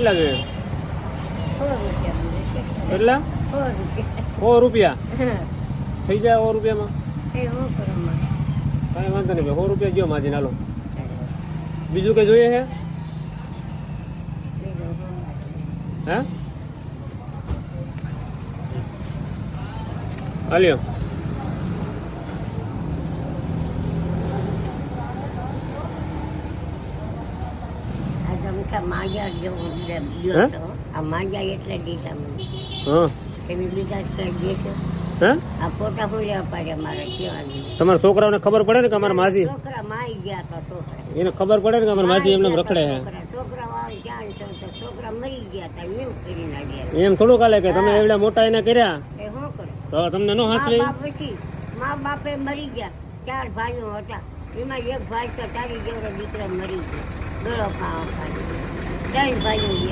કેટલા જોઈએ? 100 રૂપિયા. કેટલા? 100 રૂપિયા. 100 રૂપિયા હા. થઈ જાય 100 રૂપિયામાં? એ હું કરું માં? કાંઈ વાંધો નહીં ભાઈ, 100 રૂપિયા ગયો માજી નાલો. બીજું કઈ જોઈએ છે? હે હાલ્યો. આ જમતા માજા જેવું હે? દ્યો તો. આ માજા એટલે દીધા મને. હા તમે બીજા કઈ દેશો? હે આ ફોટા પૂર્યા પાડે મારે કેવાની. તમારા છોકરાઓને ખબર પડે ને કે અમારા માજી, છોકરા માઈ ગયા તો છોકરા. એને ખબર પડે ને કે અમારા માજી એમને રખડે છે. છોકરા વાળ ક્યાં છે તો છોકરા મરી ગયા તા એમ કરી નાખ્યા. એમ થોડું કાલે કે તમે એવડા મોટા એને કર્યા એ શું કરે? તો તમને નો હાસવી? મા બાપે મરી ગયા. 4 ભાઈઓ હતા, એમાં એક ભાઈ તો તારી જેવડો દીકરો મરી ગયો. ગળો ખાવા ખાલી 3 ભાઈઓ ગયા.